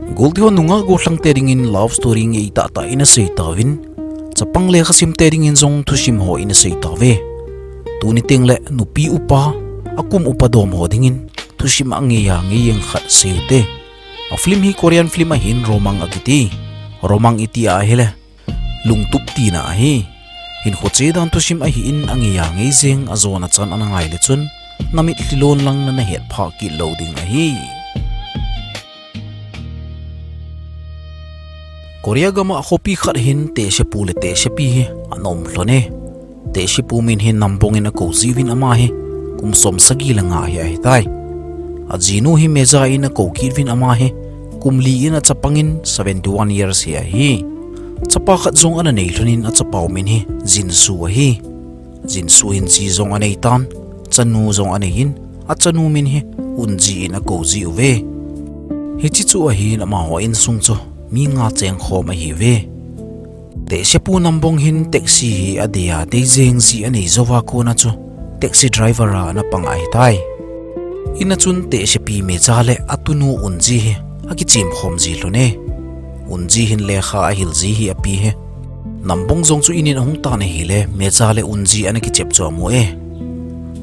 Goldhion nunga go lang tering in love story ngi ta ina sei tawin chapang le khasim tering in zong thusim ho ina sei tawe tuni tengle nupi upa akum upa dom ho dingin thusim angi ya ngi yang khat seute a film hi Korean film a hin romang agiti romang iti a hele lungtup ti na hi hin khoche dan thusim a hi in angi ya ngi zeng azona chan anangai le chun namit lilon lang na het pha ki loading a hi Korea gama khopi khat hin Tehse pule Tehse pi anom hlone Tehse pu min hin nambongin a ko ziwin ama hi kum som sagi langa hi tai ajinu hi Meja in a ko kirwin ama hi kum li in a chapangin 71 years hi chapa khat zong ana nei hlonin a chapau min hi jinsu hi jinsu hin chi zong anei tan chanu zong anei hin a chanu min hi unji in a ko ji uwe hi chi chu a hi na ma ho in sung cho mi nga cheng kho ma hi ve Tehse pu nambong hin taxi hi adia te jeng ji ani zowa ko na chu taxi driver a na pangai tai ina chun Tehse pi Meja le atunu unji hi aki chim khom ji lone unji hin le kha a hil ji hi api he nambong zong chu inin hung ta ne hi le Meja le unji ani ki chep cho mo e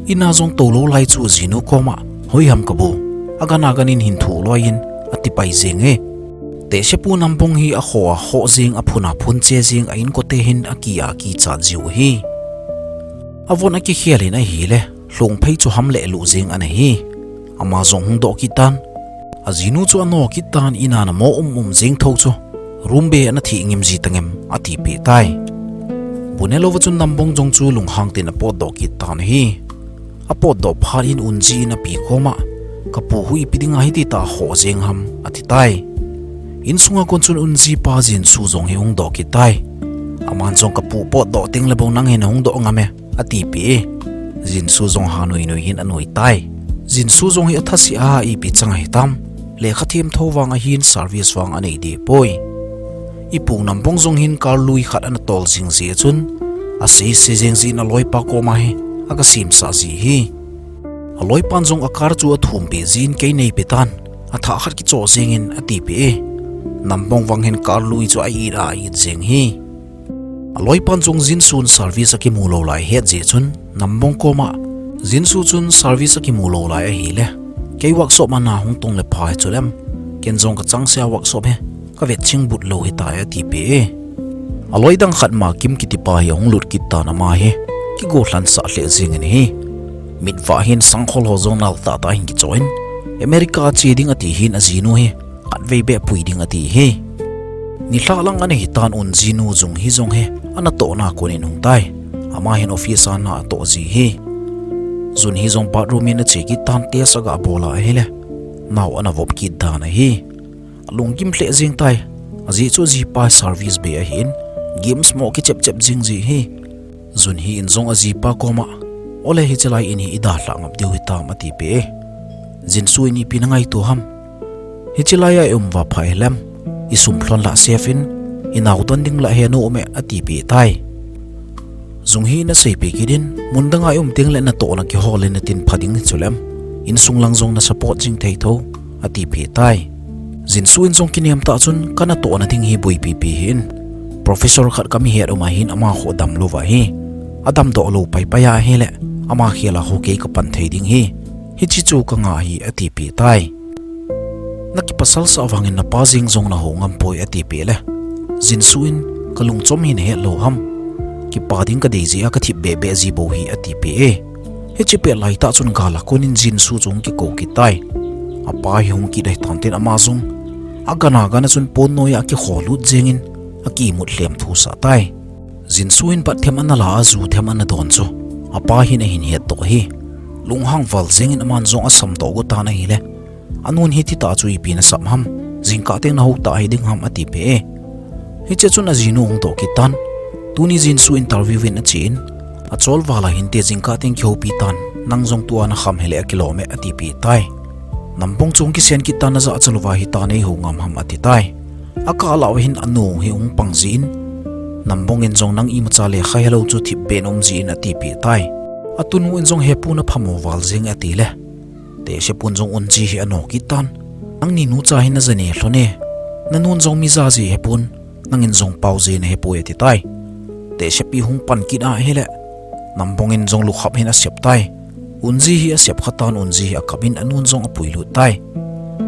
ina zong to lo lai chu jinu koma hoi ham kabu agana ganin hin thu loin ati pai jeng e Tehse pu nambong hi a ho jing a phuna phun che jing a in ko te hin a ki cha jiu hi avon a ki khialin a hi le hlung phei chu ham le lu jing an hi ama zong hung do ki tan a jinu chu ano ki tan ina na mo jing tho chu rumbe an thi ngim ji tangem a ti pe tai bunelo wa chun nambong jong chu lung hang tin a po do ki tan hi a po do pharin unji na pi khoma kapu hui pidinga hi ti ta ho jing ham ati tai in sunga konchun unji pa jin su zong he hung do ki tai aman zong kapu po do ting lebo nang he hung do ngame ati pi jin su zong hanoi noi hin anoi tai jin su zong hi athasi a I pi changai tam le khathem thowanga hin service wang anei de poi ipung nampong zong hin kar lui khat an tol jing ji chun a sei se jeng ji na loi pa ko ma he aga sim sa ji hi a loi pan zong akar chu a thum pe jin ke nei petan a tha khat ki cho jengin ati pi nambong wang hen kar lui chu ai ra I jeng hi aloi pan chung jin sun service ki mulo lai he je chun nambong koma jin su chun service ki mulo lai hi le ke workshop ma na hung tong le phai chulem ken jong ka chang sia workshop he ka vet ching but lo hi ta ya ti pe aloi dang khat ma kim ki ti pa hi hung lut ki ta na ma he ki go hlan sa hle jing ni hi mit wa hin sang khol ho zonal ta ta hin ki join America chi ding ati hin azinu hi at vei be puiding ati he ni thla lang ani hitan un jinu jung hi jong he ana to na konin hung tai ama hen office na to ji he zun hi jong bathroom in a cheki tan te saga bola hele naw ana vop ki dana hi lungkim hle jing tai aji chu ji pa service be a hin games mo ki chep jing ji he zun hi in jong aji pa koma ole hi chalai in hi ida hlangap deu hi ta mati pe jin su ni pinangai to ham hichilaya umwa phailam isum thlon la sefin inaw ton ding la henu me ati pi tai zunghi na sei pe kidin mundanga ting le na to na ki hole na tin phading chulam in sunglang zong na support jing thei tho ati pi tai jin suin zong kiniam ta chun kana to na ding hi bui pi pi hin professor khat kami her uma hin ama kho dam lo wa hi adam do lo pai pa ya he le ama khiala ho ke ka pan thei ding hi chi chu ka nga hi ati pi tai nakipasal sa awangin na pazing zong na ho ngampoi ati pele jinsuin kalung chom hin he lo ham ki pading ka deji a ka thi be be ji bo hi ati pe he chi pe lai ta chun gala konin jinsu chung ki ko ki tai apa hi hung ki dai tanten ama zung agana gana chun pon no ya ki kholu jengin aki mut lem thu sa tai jinsuin pat them an la zu them an don cho apa hi na hin he to hi lunghang wal jengin aman zong asam to go ta na hi le anun hi ti ta chu I pin sam ham jingka teng na ho ta hi ding ham ati pe hi che chun azinu hung to ki tan tuni jin su interview in a chin a chol wala hin te jingka teng khyo pi tan nang jong tu an kham hele kilome ati pi tai nampong chung ki sen ki tan na za chalwa hi ta nei ho ngam ham ati tai aka law hin anu hi ung pangjin nampong en jong nang I ma cha le kha hello chu thi benom ji in ati pi tai atunu en jong he pu na phamo wal jing ati le Tehse pun jong unji hi ano ki tan ang ni nu cha hin na zane hlone nanun zong mizazi hepun nangin zong pauze na hepoe ti tai Tehse pi hung pan kit a hele nambongin zong lukhap hin asyap tai unzi hi asyap khatan unzi hi akabin anun zong apuilu tai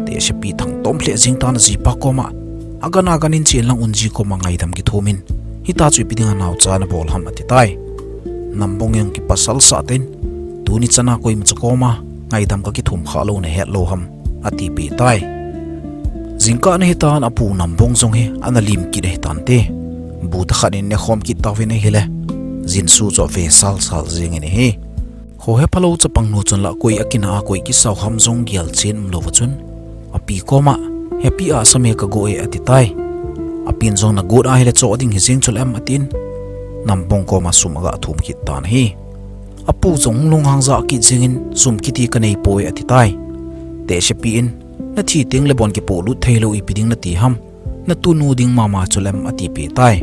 Tehse pi thang tom hle jing tan zipa koma agana ganin chin lang unji koma ngai dam ki thomin hi ta chui pidinga naw cha na bol ham ati tai nambongin ki pasal sa ten tuni chana koi mchakoma ngai dam ka ki thum kha lo na het lo ham ati pi tai Zingka na hitaan apu nambong zong he analim ki na hitaan te buta khanin ne khom ki tawin e hele zinsu zo ve sal zing ine he ho he palo cha pangnu chun la koi akina koi ki saw ham zong gial chen mlo wachun api koma happy a same ka go e atitai apin zong na good a hele cho ding hi jing chul am atin nambong koma sumaga thum ki tan hi apu zong lung hang za ki jingin sum ki ti kanei poi atitai Tehse pi in na thi ting le bon ki po lu thailo ipiding na ti ham na tu nu ding mama chulem ati pi tai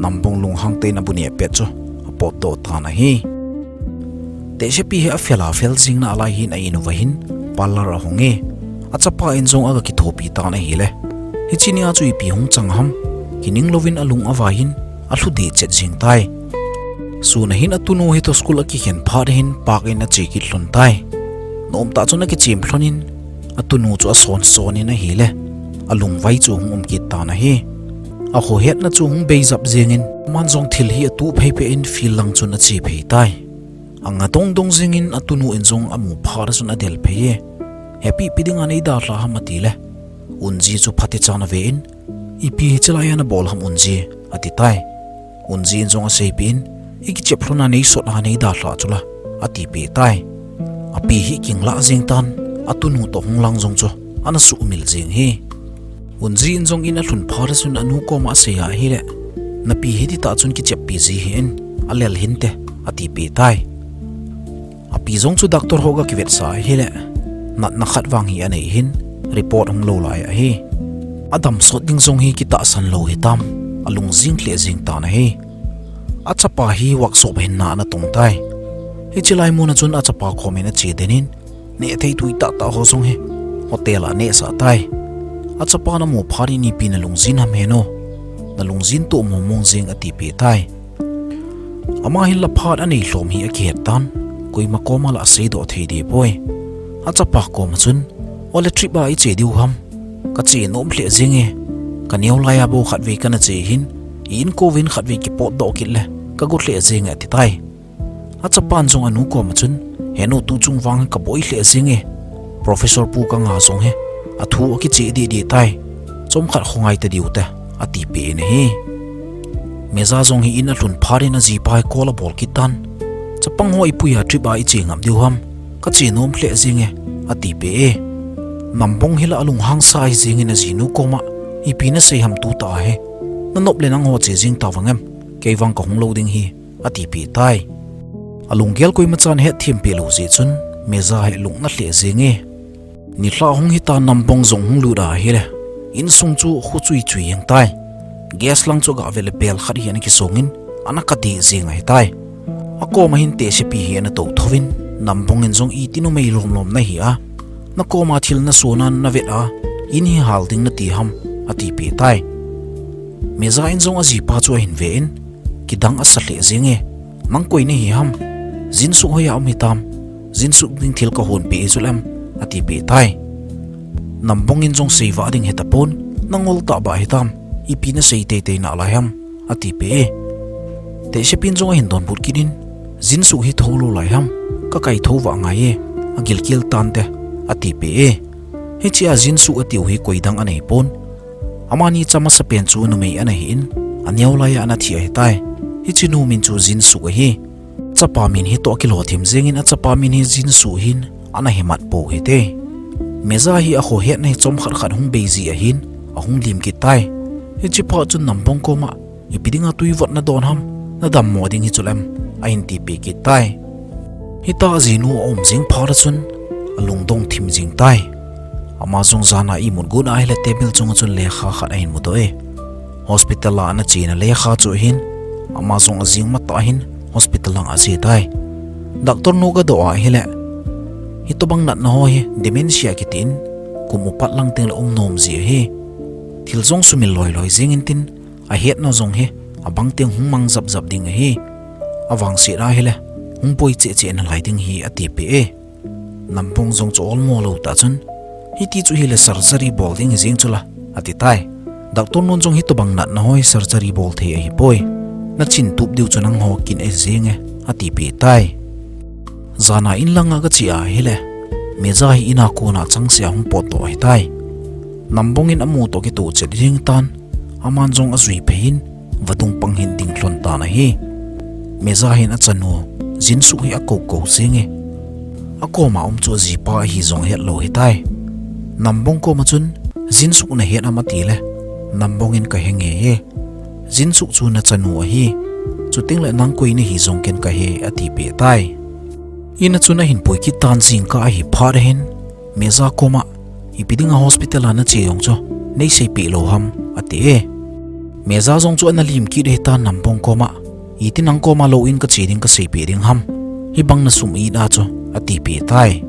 nambong lung hang te na bunia pecho apot to ta na hi Tehse pi he afela fel jing na alai hin a inu wahin parlor a honge achapa in zong aga ki thopi ta na hi le hi chinia chui pi hung chang ham kining lovin alung awahin a hlu de chet jing tai su na hin atunu hi to school a ki hen phar hin pak in a chi ki hlon tai nom ta chuna ki chim hlonin atunu chu a son in a hi le alung vai chu hum ki ta na hi a ho het na chu hum beizap zengin manjong thil hi atu phei pe in fil lang chun a chi phei tai anga dong zingin atunu in zong amu phar chun a del phei happy piding anei da la hamati le unji chu phati chana ve in ipi chalaya na bol ham unji ati tai unji in zong a sei pin iki cheplona nei sot ha nei da la chula ati pe tai api hi king la jing tan atunu to honglang zong chu ana su mil jing hi unji in zong in a hlun phar sun anu ko ma se ya hi le na pi hi ti ta chun ki chep pi ji hin alel hin te ati pe tai api zong chu doctor hoga ki vet sa hi le nat na khat wang hi anei hin report hong lo lai a hi adam sot ding zong hi ki ta san lo hi tam alung jing hle jing ta na hi achapa hi workshop hin na na tong tai hi chilai mu na chun achapa khomen a chi denin ne thei tui ta ho zong he hotel a ne sa tai achapa na mo phari ni pin lungzin ham he no na lungzin to mo mong jing ati pe tai ama hin la phat ani hlom hi a khet tan koi ma koma la sei do thei de boy achapa ko ma chun ole trip ba I che diu ham ka che nom hle jing e ka neu la ya bo khat ve kana che hin in ko win khat ve ki pot do ki le ka go hle jing ati tai achapan zong anu ko ma chun heno tu chung wang ka boi hle jing e professor pu ka nga zong he athu ki che di tai chom khat khongai ta diu ta ati pe ne hi Meja zong hi in a hlun pharin a ji pai ko la bol ki tan chapang hoi pu ya trip ai che ngam diu ham ka che nom hle jing e ati pe nambong hila alung hang sai jing in a jinu koma ipina se ham tu ta he nanop le nang ho che jing ta wangam keiwang ka hong loading hi ati pe tai alung gel koi machan he thim pe lo ji chun Meja he lung na hle jing e ni hla hong hi ta nambong zong hung lu da hi le in sung chu khu chui yang tai gas lang chu ga vel bel khari hian ki songin anaka ti jing ai tai ako ma hin Tehse pi hi na to thovin nambong in zong I tinu mei lom na hi a na ko ma thil na sonan na vet a in hi halding na ti ham ati pe tai Meja in zong a ji pa chu hin ve in kidang a sahle jing e mang koi ne hi ham jin su hoya mi tam jin su ding thil ka hon pe chulam ati pe tai nambong in zong seiwa ding hetapon nangol ta ba hitam ipina sei te na la ham ati pe Tehse pin zong hin don but kidin jin su hi tholo lai ham ka kai thowa nga ye agil kil tan te ati pe he chia jin su ati hi koidang anei pon amani chama sa pen chu nu mei ana hin aneu lai ana thi ai tai hi chinu min chu jin su hi chapa min hi to kilo thim jengin a chapa min hi jin su hin ana hemat po he te Meja hi a ho het nei chom khat hung beji a hin a hung lim ki tai hi chi pa chu nambong ko ma ipidinga tui vot na don ham na dam moding hi chulam a in ti pe ki tai hi ta jinu om jing phar chun alung dong thim jing tai ama zong zana I mun gun ai le table chung chun le kha khat ain mu to e hospital la na china le kha chu hin ama zong jing ma ta hin hospital lang a se tai doctor nu ga do a hi le hi to bang nat na ho hi dementia ki tin kumu pat lang teng la nom ji hi thil zong sumil loi zing in tin a het no zong he abang teng hung mang zap zap ding hi awang si ra hele hung poi che na lai ding hi ati pe e nampong zong chol mo lo ta chun hi ti chu hi le surgery bol ding jing chula ati tai doctor non zong hi to bang nat na hoi surgery bol the hi poi na chin tup diu chunang ho kin e jing e ati pe tai zana in langa ga chi a hele Meja hi ina ko na chang sia hung pot to hi tai nambong in amu to ki tu che ding tan aman jong azui pein vadung pang hin ding hlon ta na hi Meja hin a chanu jin su hi a ko singe a ko ma chu ji pa hi zong het lo hi tai nambong ko ma chun jin su na het amati le nambong in ka henge he jin su chu na chanu hi chu ting le nang koi ni hi zong ken ka he ati pe tai ina chuna hin poi ki tan sing ka hi phar hen Meja koma ipidinga hospital ana che yong cho nei sei pi lo ham ate Meja zong chu ana lim ki de ta nampong koma itinang koma lo in ka chiding ka sei pi ding ham hi bang na sum i da cho ati pi tai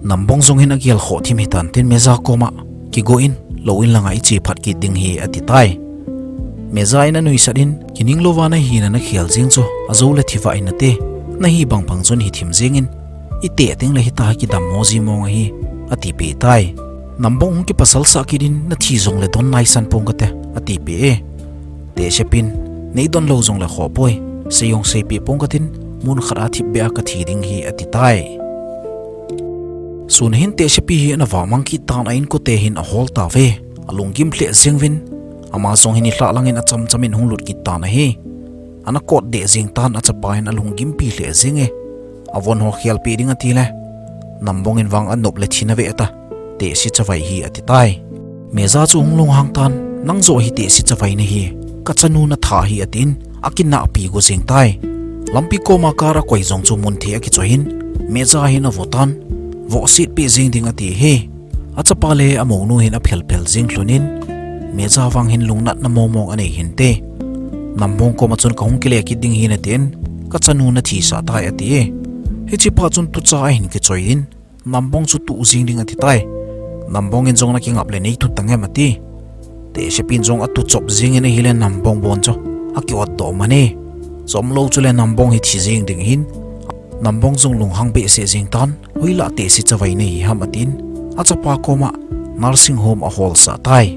nampong zong hin agial kho thim hi tan tin Meja koma ki go in lo in langa i chi phat ki ding hi ati tai Meja ina nui sadin kining lo wana hi na khial jing cho azo le thiwa ina te na hi bang pang chon hi thim jingin ite ting le hi ta ki dam moji mong hi ati pe tai nambong ki pasal sa ki din na thi zong le don nai san pong ka te ati pe te shepin nei don lo zong le kho poi se yong se pe pong ka tin mun khara thi be ka thi ding hi ati tai sun hin te shepi hi na wa mang ki tan ain ko te hin a hol ta ve alungim hle zengwin ama zong hin hla langin a cham chamin hunglut ki ta na hi ana kot de jing tan a chapain alungim pi hle zinge avon ho khial pi ding ati le nambong in wang anop le thina ve ta te si chawai hi ati tai Meja chu hunglung hang tan nang zo hi te si chawai na hi ka chanu na tha hi atin akin na pi go jing tai lampi ko ma kara koi zong chu mun the ki chohin Meja hi na votan vo sit pi jing ding ati he achapa le amo nu hin a phel jing hlunin Meja wang hin lungnat na momong ane hin te nambong ko ma chun ka hung kile ki ding hi na ten ka chanu na thi sa tai ati hi chi pa chun tu cha hin ki choin nambong chu tu jing ding ati tai nambong in zong na ki ngap le nei thu tangem ati te shepin zong atu chop jing in hi le nambong bon cho aki wat do mane som lo chu le nambong hi thi jing ding hin nambong zong lung hang be se jing tan huila te si chawai nei ham atin achapa koma nursing home a hol sa tai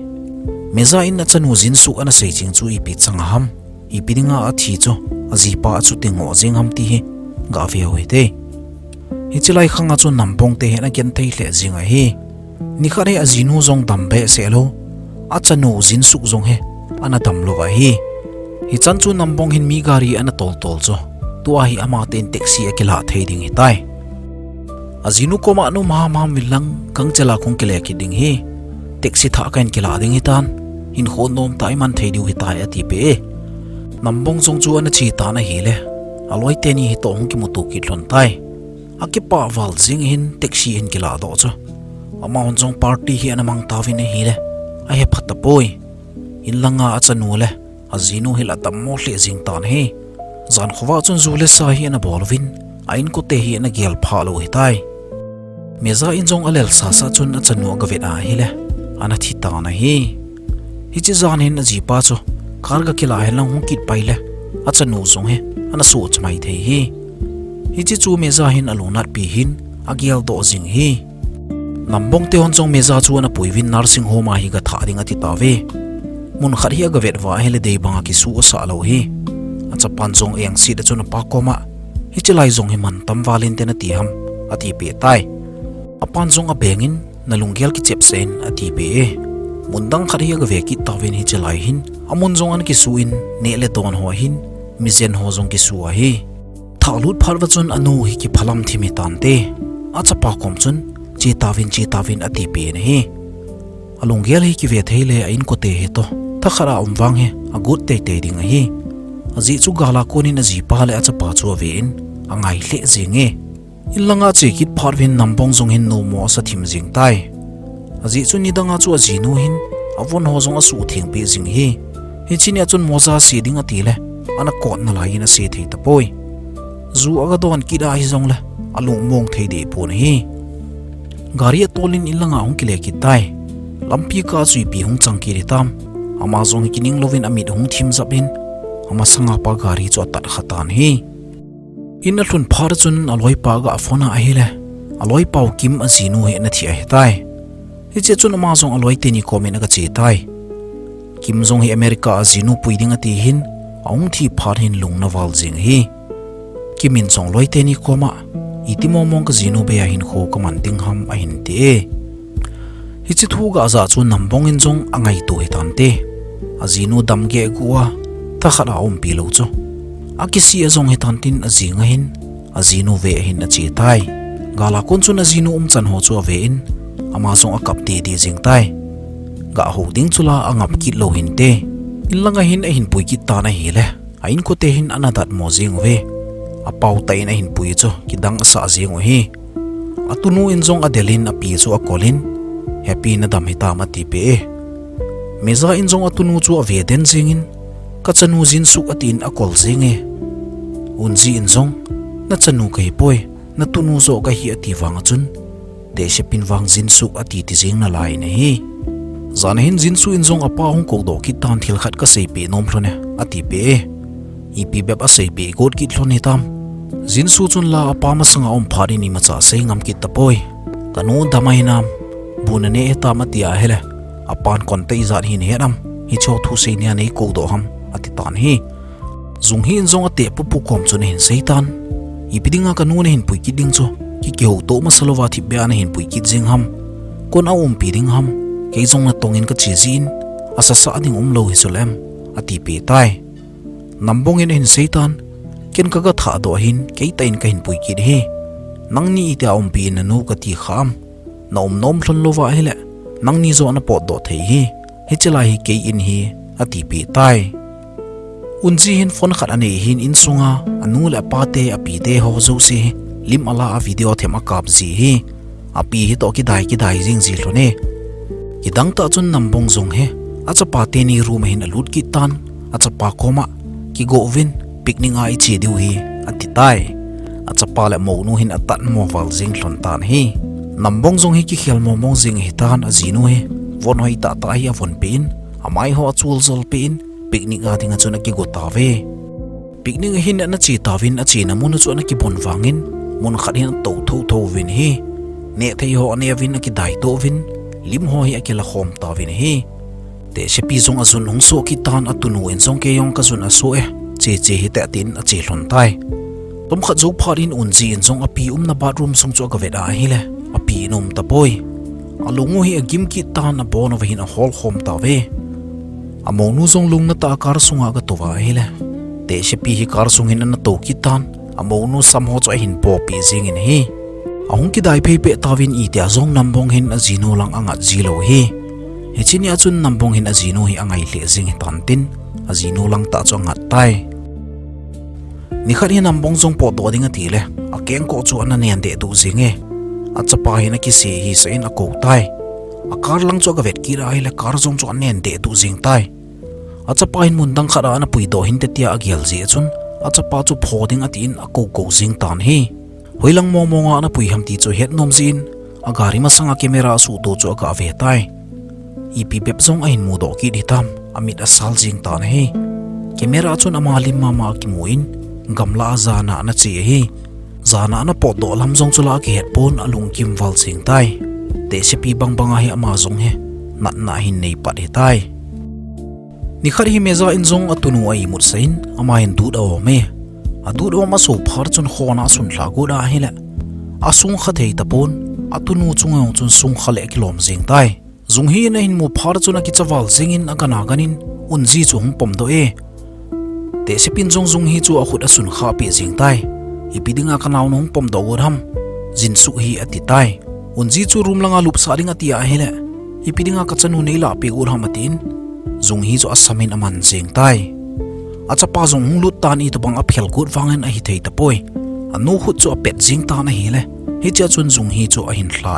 Meja in na chanu jin su ana sei jing chu ipi changa ham ipidinga a thi cho azipa chu tingo jing ham ti hi ga ve hoi te hi chilai khanga chu nampong te hena ken thei hle jinga hi ni khare azinu zong dambe selo achanu jin su zong he ana dam lo ga hi chan chu nampong hin mi gari ana tol cho tua hi ama ten taxi akila thei ding hi tai azinu koma no ma milang kang chala khong kele ki ding hi taxi tha kan kila ding hi tan hin khon nom tai man thei diu hi tai ati pe nambong zong chu ana chi ta na hi le aloi teni hi to hong ki mutu ki tlon tai akipa wal jing hin taxi hin kila do cho ama hon jong party hi ana mang tawin hi le a he phat poi in langa achanu le azinu hi la tam mo hle jing tan hi zan khowa chun zu le sa hi ana bolwin ain ko te hi ana gel pha lo hi tai Meja in jong alel sa chun achanu ga ve a hi le ana thi ta na hi chi zan hin ji pa cho karga kila helang hung kit paile achanu zong he ana so chmai the hi chi chu Meja hin alunat pi hin agial do jing hi nambong te hon jong Meja chu ana puiwin nursing home hi ga tha ding ati ta ve mun khar hi ga vet wa hele dei banga ki su sa lo hi acha pan jong eng si da chuna pa koma hi chilai jong hi man tam walin te na ti ham ati pe tai apan jong a bengin nalunggel ki chep sen ati pe mundang khar hi ga ve ki tawin hi chilai hin amun jong an ki suin ne le ton ho hin mizen ho jong ki su a hi thalut pharwa chun anu hi ki phalam thimi tante acha pa kom chun chi tawin ati pe ne hi alunggel hi ki ve theile ain ko te he to thakhara umwang he agut te ding hi aji chu gala konin aji pa le acha pa chu ve in angai hle jinge ilanga che kit pharwin nambong jong hin no mo sa thim jing tai aji chu ni danga chu aji nu hin avon ho jong asu thing pe jing hi chini chun moza si ding ati le ana kot na lai na se thei ta poi zu aga don ki da hi jong le alung mong thei de pon hi gari tolin ilanga hong kile ki tai lampi ka chui pi hung changki ri tam ama zong hi kining lovin amit hung thim zapin ama sanga pa gari chu tat khatan hi in a hlun phar chun aloi pa ga phona a hi le aloi pau kim a zinu he na thi a tai hi che chun ama zong aloi teni comment ga che tai kim zong hi America a zinu puiding ati hin aung thi phar hin lung na wal jing hi kimin zong loi teni koma itimo mong ka zinu be hin kho kaman ting ham a hin te hi chi thu ga za chu nambong in zong angai tu he tan te a zinu dam ge guwa ta khala pi lo chu akisi azong he tan tin a zinga hin a zinu ve hin a chi tai gala kon chu na zinu chan ho chu ve in ama zong a kap ti di jing tai ga ho ding chula angap ki lo hin te in langa hin a hin pui ki ta na hi le a in ko te hin anadat mo jing ve a pau tai na hin pui chu ki dang sa jing hi atunu in zong adelin a pi chu a kolin happy na dam hita ma ti pe Meja in zong atunu chu a ve den jing in ka chanu jin suk atin a kol jing e unji in zong na chanu kai poi na tunu zo ka hi ati wang chun Tehse pin wang jin suk ati ti jing na lai ne hi zan hin jin su in zong apa hong ko do ki tan thil khat ka sei pe nom thlone ati pe ipi beb a sei pe god ki thlone tam jin su chun la apa ma sanga phari ni ma cha sei ngam ki tapoi kanu damai nam bunane eta ma tia hele apan kon te izat hin heram hi cho thu sei nia nei ko do ham ati tan hi zung hin zong ate pu kom chun hin seitan ipidinga kanu ne hin pui ki ding cho ki keu to ma salova thi be an hin pui ki jing ham kon a pi ding ham ke zong na tongin ka chi zin asa sa ding lo hi sulem ati pe tai nambong in seitan ken ka ga tha do hin ke tain ka hin pui ki hi nang ni ita pi na nu ka ti kham nom thlon lova hele nang ni zo na pot do thei hi chela hi ke in hi ati pi tai unji hin phone khat ane hin in sunga anu la pate api te ho zo se lim ala a video thema kap ji hi api hi to ki dai jing ji hlone ki dang ta chun nambong zong he acha pate ni room hin alut ki tan acha pa koma ki go win picnic ai chi diu hi ati tai acha pa le mo nu hin atan mo wal jing hlon tan hi nambong zong hi ki khel mo mong jing hi tan azinu he von hoi ta hi avon pin amai ho achul zol pin picnic a tinga chuna ki go ta ve picnic hin na chi ta win a chi na mun chuna ki bon wangin mun khat hin to tho win hi ne thei ho ne win ki dai to win lim ho hi akela khom ta win hi Tehse pi zong azun hong so ki tan atunu en zong ke yong ka zun aso che hi ta tin a che hlon tai tom khat zo pharin unji en zong api na bathroom song chu ka veda hi le api nom ta poi alungu hi agim ki tan a bon of hin a hol khom ta ve amonu zong lung na ta kar sunga ga to wa hi le Tehse pi hi kar sung hin na to ki tan amonu sam ho cho hin po pi jing in hi ahung ki dai pe tawin I tia zong nambong hin azino lang anga zilo hi hechini achun nambong hin azino hi angai le jing tantin azino lang ta cho ngat tai ni khari nambong zong po do ding ati le akeng ko chu an nen de du jinge achapa hin ki se hi se in a ko tai akar lang cho ga vet ki ra ile kar zong cho nen de du jing tai achapa hin mun dang khara na pui do hin te tia agial ji chun achapa chu phoding ati in a ko jing tan hi hoilang mo nga na pui ham ti chu het nom zin agari ma sanga camera su to chu ka ve tai ipi bep zong ain mu do ki ditam amit asal jing tan he camera chun amalim mama ki muin gamla zana na che hi zana na pot do lam zong chula ki het pon alung kim wal sing tai Tehse pi bang hi ama zong he nat na hin nei pat he tai ni khari hi Meja in zong atunu ai mut sein ama hin du da me adu do ma so phar chun khona sun la go da hila asung kha thei tapon atunu chungong chun sung khale kilom jing tai zung hi na hin mu phar chuna ki chawal jingin agana ganin unji chu hung pom do Tehse pin zong hi chu a khut asun kha pe jing tai ipidinga kanaw nong pom do ram jin su hi ati tai unji chu room langa lup sa ring ati a hila ipidinga ka chanu nei la pe ur hamatin zung hi chu asamin aman jing tai achapa zong lut tan I to bang a phel gut wangen a hi thei ta poi anu khut chu a pet jing ta na hi le hi cha chun zung hi chu a hin hla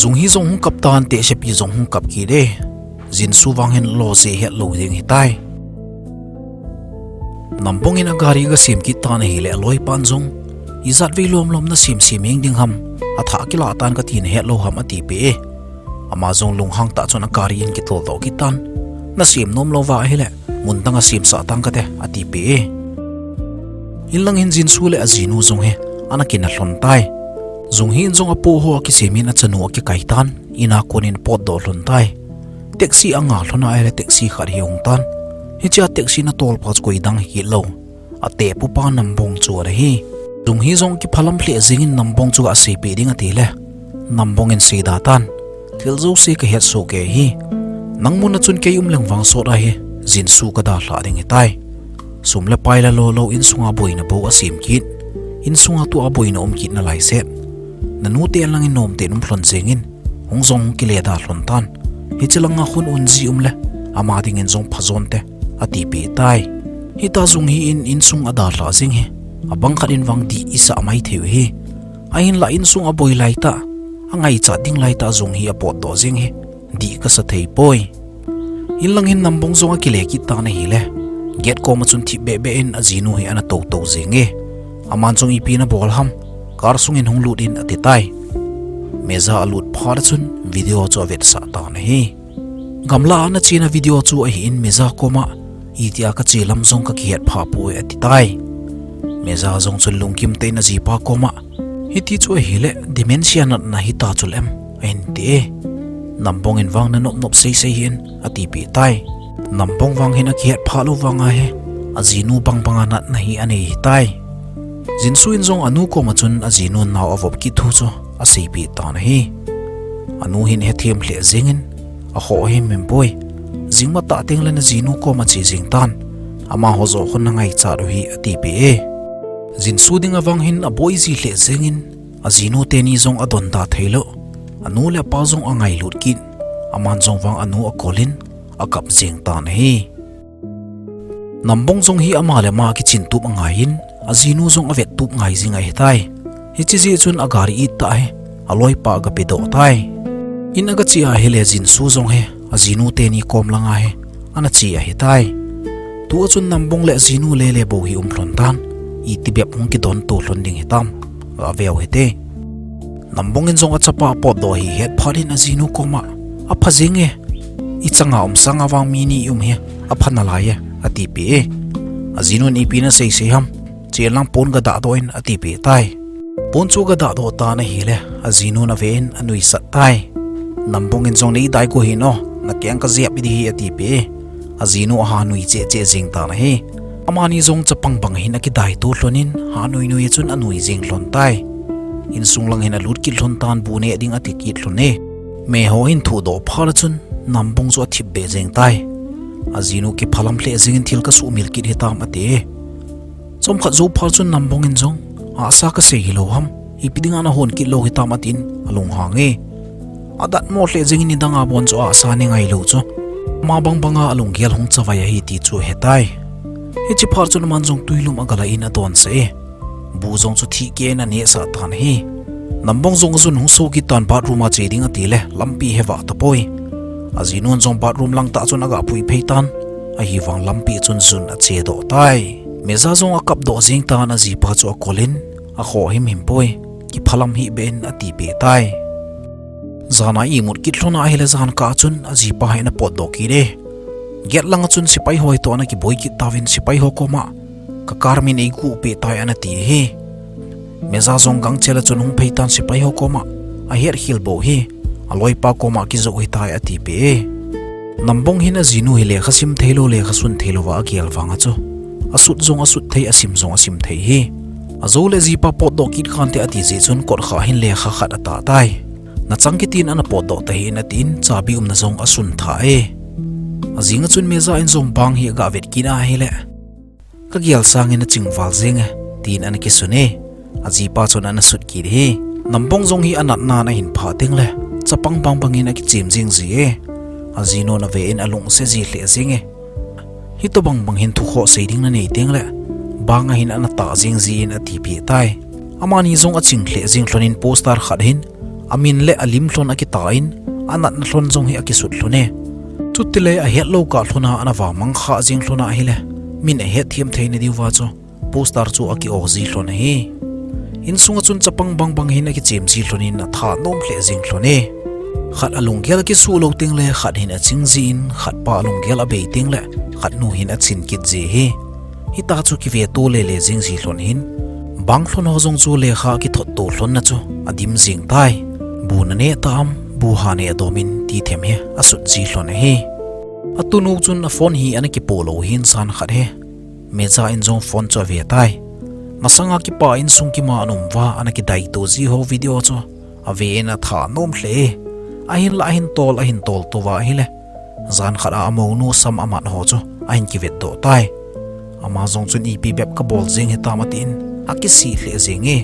zung hi zong hung kaptan Tehse pi zong hung kap ki de jin su wangen lo je het lo ding hi tai nampong in a gari ga sim ki ta na hi le loi pan zong izat ve lom na sim eng ding ham atha ki la tan ka tin het lo ham ati pe amazong lunghang ta chon akari in ki tol do kitan na sim nom lova hele muntanga sim sa tang kate ati pe inlang hin jin sule azinu zong he anakin a hlon tai zung hin zong apo ho ki semin a chanu ki kaitan ina konin pot do hlon tai taxi anga hlona ele taxi khar hi ong tan hi cha taxi na tol pas koi dang hi lo ate pu pa nambong chu ra hi zung hi zong ki phalam hle zingin nambong chu a se pe ding ati le nambong in se da tan thil zo se ka het so ke hi nangmun na chun ke lang wang so ra hi jin su ka da hla ding tai sumle paila lo in sunga boina bo asim kit in sunga tu a boina kit na lai set nanu te lang in nom te num hlon zengin hongzong ki le da hlon tan hi chalanga khun unji le ama ding in zong phazon te ati pe tai hi ta zung hi in sung ada la zing hi abang kharin wang di isa mai theu hi ain la in sung a boi lai ta angai cha ding lai ta zung hi a pot do zing hi di ka sa thei poi ilang hin nambong zong a kile ki ta na hi le get ko ma chun thi be in azinu hi ana to zinge aman chong ipi na bol ham kar sung in hong lut in ati tai Meja alut phar chun video cho vet sa ta na hi gamla na china video chu a hi in Meja koma itia ka chelam zong ka khiat pha pu ati tai Meja zong chun lungkim te na jipa koma hiti chu hi le dementia na hi ta chul em en te nambong in wang na nop sei hin ati pi tai nambong wang hin a khiat pha lo wanga he azinu bang nat na hi ani tai jinsu in zong anu ko ma chun azinu naw avop ki thu cho asipi ta na hi anu hin he thiam hle zingin a ho hi memboi jingma ta teng le na jinu ko ma chi jing tan ama ho zo khon ngai cha ro hi ati pe jinsu ding awang hin a boi ji hle zingin azinu teni zong adon da thailo anu le pa zong angai lut kin aman zong wang anu a kolin a kap jing ta na hi nambong zong hi ama le ma ki chin tu angai hin azinu zong avet tu ngai jingai hetai hi chi ji chun agari it ta he aloi pa ga pe do tai in aga chi a hele jin su zong he azinu te ni kom langa he ana chi a hetai tu chun nambong le azinu le bo hi hlon tan i ti bep hong ki don to hlon ding hetam a veo hete nambong in zong a chapa pot do hi het pharin azinu koma a phajinge i changa sanga wang mini he a phana la ye ati pe azinu ni pina sei ham chelang pon ga da doin ati pe tai pon chu ga da do ta na hi le azinu na ven anui sat tai nambong in zong nei dai ko hi no na kyang ka ziap di hi ati pe azinu ha nui che jing ta na hi amani zong chapang bang hin ki dai tu hlonin ha nui chun anui jing hlon tai in sunglang hin alut ki hlon tan bu ne ding ati ki hlone me ho in thu do phar chun nambong zo thip be jing tai azinu ki phalam hle jing thil ka su mil ki hitam ate som khat zo phar chun nambong in zong asa ka sei hilo ham ipidinga na hon ki lo hitam atin alung hange adat mo hle jing ni danga bon cho asa ni ngai lo cho ma banga alung gel hong chawaya hi ti chu hetai hi chi phar chun man jong tuilum agala in adon se bu jong chu thi ke na ne sa tan hi nambong zong zun hong so ki tan bathroom a cheding ati le lampi hewa ta poi azinun zong bathroom lang ta chun aga pui pheitan a hi wang lampi chun zun a che do tai Meja zong a kap do jing ta na ji pa chu a kolin a kho him poi ki phalam hi ben ati pe tai zana i mut ki thlona hele zan ka chun a ji pa haina pot do ki re get lang chun sipai hoi to na ki boi ki tawin sipai ho koma ka karmin ei ku pe tai ana ti he Meja zong gang chela chun hung pheitan sipai ho koma a her hil bo he aloi pa koma ki zo hi tai ati pe nambong hin a jinu hi le khasim theilo le khasun theilo wa gial wanga chu asut zong asut thei asim zong asim thei hi azole ji pa pot do kit khan te ati je chun kor kha hin le kha khat ata tai na changkitin ana pot do ta hi na tin chabi na zong asun tha azinga chun Meja in zong bang hi ga vet kina hi le ka gial sang in chingwal zenga tin an ki sune aji pa chon an sut ki hi nambong zong hi anat na na hin pha teng le chapang bang in ki chim jing ji azino na ve in alung se ji hle zinge hito bang hin thu kho seiding na nei teng le banga hin ana ta jing ji in ati pi tai amani zong a ching hle jing thlonin poster khat hin amin le alim thlon aki ta in anat na thlon zong hi aki sut thlone tutile a het lo ka thlona ana wa mang kha jing thlona hi le min a het thiam thein di wa cho poster chu aki o ji thlone hi in sunga chun chapang bang hin aki chem ji thlonin na tha nom hle jing thlone khat alunggel ki su lo ting le khat hin a chingzin khat pa alunggel a be ting le khat nu hin a chin kit je hi ta chu ki ve to le jing si hlon hin bang hlon ho jong chu le kha ki thot to hlon na chu adim jing tai bu na ne tam bu ha ne domin ti them he asut ji hlon he atunu chun a phone hi ana ki polo hin san khat he Meja in jong phone cho ve tai masanga ki pa in sung ki ma anum wa ana ki dai to ji ho video cho ave na tha nom hle ahin la hin tol to wa hi le zan khara amo nu sam amat ho cho ahin ki vet to tai ama jong chun ep bep ka bol jing he tamatin akisi hle jing e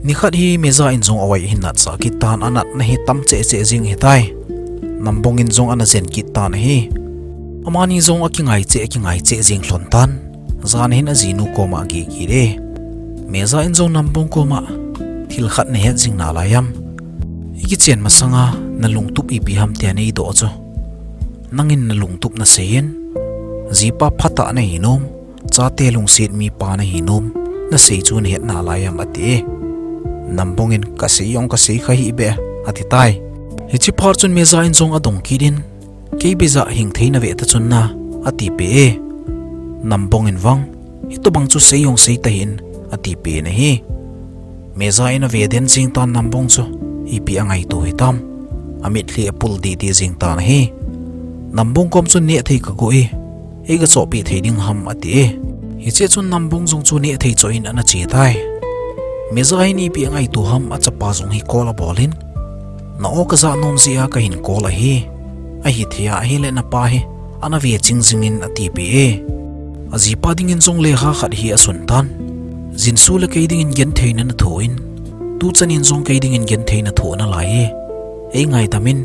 ni khat hi Meja in jong awai hin na cha ki tan anat na hi tam che jing he tai nambong in jong ana zen ki tan hi amani zong akingai che jing hlon tan zan hin azinu koma gi re Meja in jong nambong koma thil khat ne het jing na layam iki chen masanga na lungtup ipi ham te nei do cho nangin na lungtup na sein zipa phata na hinom cha te lungsit mi pa na hinom na sei chu ne het na layam ati nambongin kasiyong kasi khahi be ati tai hichi phar chun Meja in jong adong kidin ke beza hing theina ve ta chun na ati pe nambongin wang ito bang chu seyong sei ta hin ati pe na hi Meja in a ve den jing tan nambong chu ipi angai to hitam amit li apul di jing tan hi nambong kom chu ne thei ka go e ga cho pi thei ding ham ati hi che chun nambong jong chu ne thei cho in ana che tai Meja in ipi angai to ham achapa jong hi kola bolin na o ka za nom zia ka hin kola hi a hi thia hi le na pa hi ana ve chingzingin ati pe azi pa ding in jong le kha khat hi asun tan jin su le ke ding in gen theina na thoin tu chan in jong ke ding in gen theina tho na lai e ngai tamin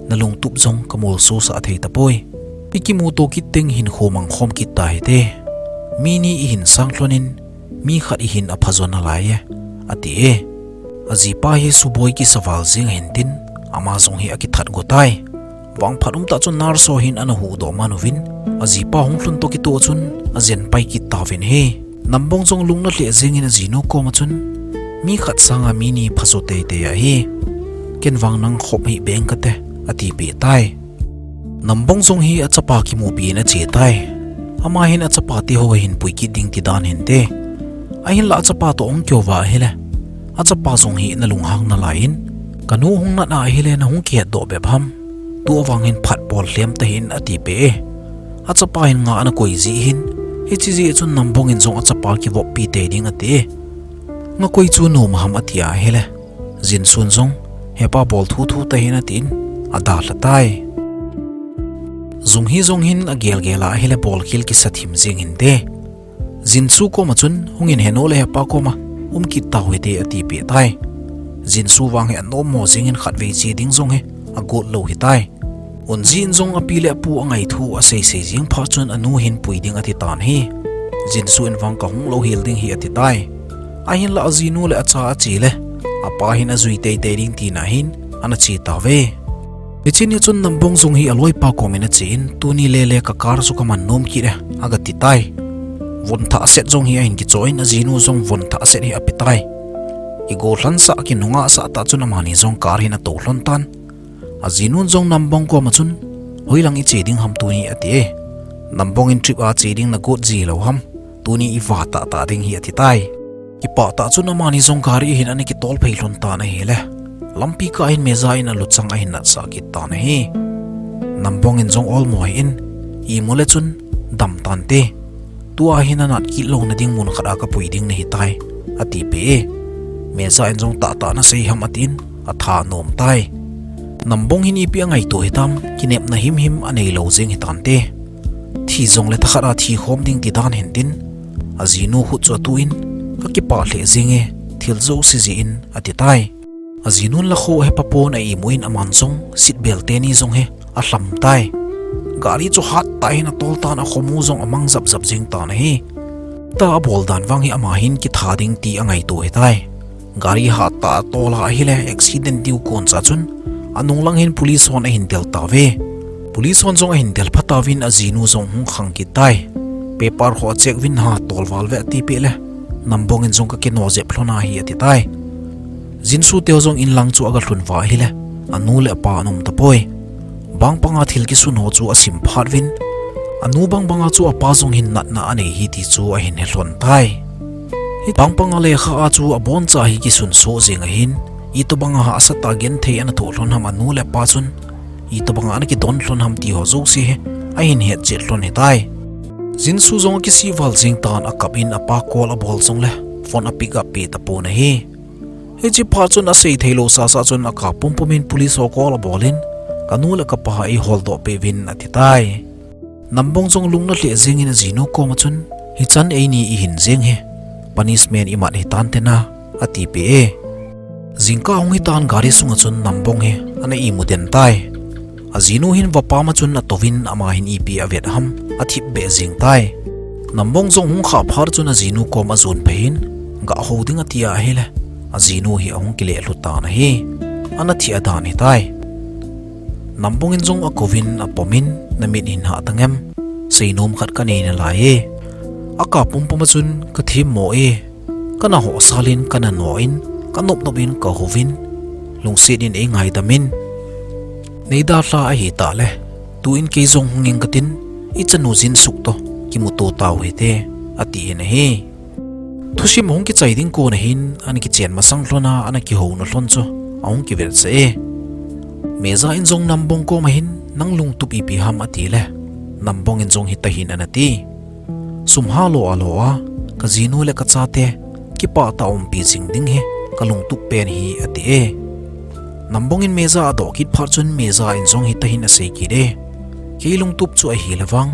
na lung tup jong kamol su sa thei ta poi piki mu to ki teng hin khomang khom ki tai te mini I hin sang thlonin mi khat I hin a phazona lai ati azi pa hi su boy ki sawal jing hin tin ama jong hi aki that go tai wang pharum ta chun nar so hin ana hu do manovin azi pa hong thlun to ki to chun azen pai ki tawin he nambong jong lungna hle jing in azino ko ma chun mi khat sanga mini phaso te ya hi ken wang nang khop hi beng ka te ati pe tai nambong jong hi achapa ki mu pi na che tai ama hin achapa ti ho hin pui ki ding ti dan hin te a hin la achapa to ong kyo wa hele achapa jong hi na lung hang na lain kanu hong na hele na hong ke do be pham tu wangin phat bol hlem ta hin ati pe achapa hin nga na koi ji hin hi chi ji chun nambong in jong achapa ki wo pi te ding ati nga koi chu no maham atia hele jin sun jong hepa bol thu ta hin atin ada latai jong hin agel gela hele bol khil ki sathim jing hin de jin su ko ma chun hungin heno le hepa ko ma ki ta hoi de ati pe tai jin su wang he no mo jing in khat ve chi ding jong he agot lo hi tai un jin jong apile pu angai thu a sei jing pha chun anu hin pui ding ati tan hi jin su in wang ka hung lo hil ding hi ati tai a hin la azinu le acha chi le apa hin azui te ding ti na hin ana chi ta ve ichin chun nambong jong hi aloi pa komena chin tuni le ka kar su ka man nom ki re aga ti tai von tha set jong hi hin ki join azinu jong von tha set hi apitai I go hlan sa ki nunga sa ta chun amani jong kar hin a to hlon tan azinun jong nambong ko ma chun hoilang I cheding ham tu ni ati nambong in trip a cheding na got ji lo ham tu ni I wa ta ding hi ati tai ki pa ta chun amani jong kar hi hin ani ki tol phei hlon ta na hele lampi ka in Meja in a luchang a hin na sa ki ta na hi nambong in jong all moi in I mole chun dam tan te tu a hin anat ki lo na ding mun khada ka pui ding na hi tai ati pe Meja in jong ta na sei ham atin a tha nom tai nambong hin ipi angai to hitam kinep na him anei lo jing hitan te thi jong le thara thi khom ding ti dan hin tin azinu hu cho tu in ka ki pa hle jing thil zo si ji in ati tai azinun la kho he papon ai muin aman jong sit bel teni jong he a hlam tai gari chu hat tai na tol tan a khomu jong amang zap jing ta na hi ta bol dan wang hi ama hin ki tha ding ti angai to he tai gari hat ta tola hi le accident diu kon cha chun anung lang hin police hon a hin tel ta ve police hon jong a hin tel phata win azinu jong hung khang ki tai paper ho check win ha tol wal ve ti pe le nambong in jong ka ke no je phlona hi ati tai jinsu teo jong in lang chu aga hlun wa hi le anu le pa anom tapoi bang panga thil ki sun ho chu asim phatwin anu bang banga chu apa zong hin nat na ane hi ti chu a hin he hlon tai hi bang panga le kha a chu abon cha hi ki sun so zinga hin I to banga ha asa tagen thei ana tho hlon ham anu le pa chun I to banga ana ki don hlon ham ti ho zo si he a hin het che hlon he tai jin su zong ki si wal jing tan a kap in apa kol a bol zong le phone a pick up pe ta po na hi he chi pha chun a sei theilo sa sa chun a ka pum pumin police ho kol a bolin kanu le ka pa I hold do pe win ati tai nambong zong lung na le jing in jinu ko ma chun hi chan ei ni I hin jing he punishment I mat hi tan te na ati pe e jingka hong hi tan gari sunga chun nambong he ana I muden tai azinu hin wapa ma chun na tovin ama hin ipi avet ham athip be jing tai nambong zong hung kha phar chun azinu ko ma zon pein ga holding atia hele azinu hi hong kile luta na hi ana thi adan hi tai nambong in zong a kovin a pomin na min hin ha tangem seinom khat ka nei na lai e aka pum pum chun ka thim mo e kana ho salin kana no in kanop nopin ka hovin lungset in e ngai tamin neida hla a hi ta le tu in ke zong hunging katin I chanu jin suk to ki muto taw he te ati ene he thusim hong ki chai ding ko na hin an ki chen ma sang hlona ana ki ho no hlon cho aung ki vel se Meja in zong nambong ko ma hin nang lung tup ipi ham ati le nambong in zong hi ta hin anati sumha lo alo a ka jinu le ka cha te ki pa ta om pi jing ding he kalung tup pen hi ati e nambong in Meja do kit phar chun Meja in zong hi ta hin a sei ki de kilung tup chu a hi lawang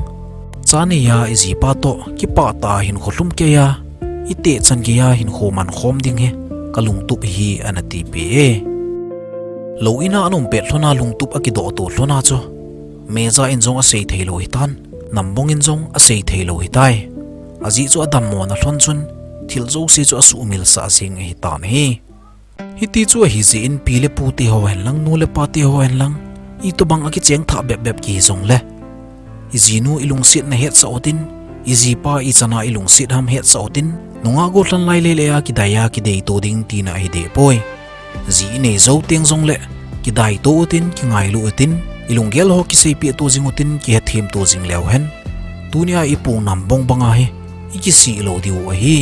chane ya izi pa to ki pa ta hin kholum ke ya ite chan ke ya hin khoman khom ding he kalung tup hi anati pe e lo ina anom pe thlona lung tup a ki do to thlona cho Meja in zong a sei theilo hi tan nambong in zong a sei theilo hi tai aji chu adam mo na thlon chun thil zo se chu asu mil sa sing hi tan hi hiti chu hi ji in pile pu ti ho hen lang nu le pa ti ho hen lang I to bang aki cheng tha bep bep ki zong le izinu ilungset na het sa otin izi pa I chana ilungset ham het sa otin nunga go tlan lai le le a ki daya ki dei to ding ti na hi de poi ji ne zo teng zong le ki dai to otin ki ngai lu otin ilungel ho ki sei pi to jing otin ki he them to jing lew hen tunia I pu nam bong banga he I ki si lo diu a hi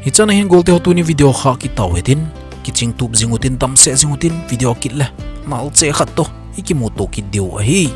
hi chana hin golte ho tu ni video kha ki taw hetin ki ching tup jing otin tam se jing otin video kit le mal che khat to I ki mo to ki diu a hi